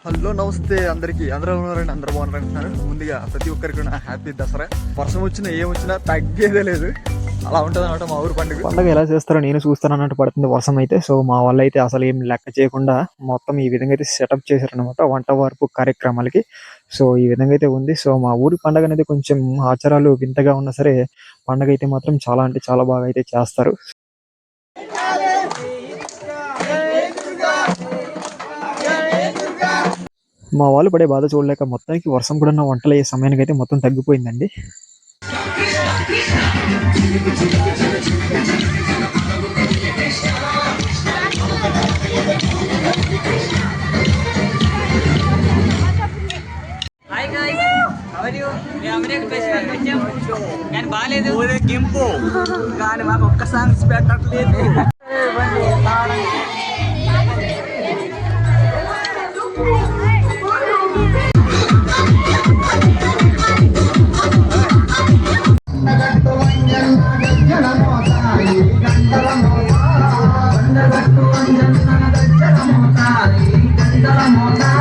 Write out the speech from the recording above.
Hello నమస్తే అందరికి. అందరూ ఉన్నారండి, అందరూ బాగున్నారంటున్నారు. ముందుగా ప్రతి ఒక్కరికి నా హ్యాపీ దసరా. వర్షం వచ్చినా ఏం వచ్చినా తగ్గేదే లేదు, అలా ఉంటుంది అనమాట మా ఊరు పండుగ ఎలా చేస్తారో నేను చూస్తాను అన్నట్టు పడుతుంది వర్షం అయితే. సో మా వాళ్ళు అయితే అసలు ఏం లెక్క చేయకుండా మొత్తం ఈ విధంగా అయితే సెటప్ చేశారనమాట వంట వరపు కార్యక్రమాలకి. సో ఈ విధంగా అయితే ఉంది. సో మా ఊరి పండుగ అనేది కొంచెం ఆచారాలు వింతగా ఉన్నా సరే పండుగ అయితే మాత్రం చాలా అంటే చాలా బాగా అయితే చేస్తారు. మా వాళ్ళు పడే బాధ చూడలేక మొత్తానికి వర్షం కూడా నా వంటలు అయ్యే సమయానికి అయితే మొత్తం తగ్గిపోయిందండి. బాగాలేదు కెంపు కానీ మాకు ఒక్క సాంగ్స్ పెట్టట్లేదు. గంటల మోత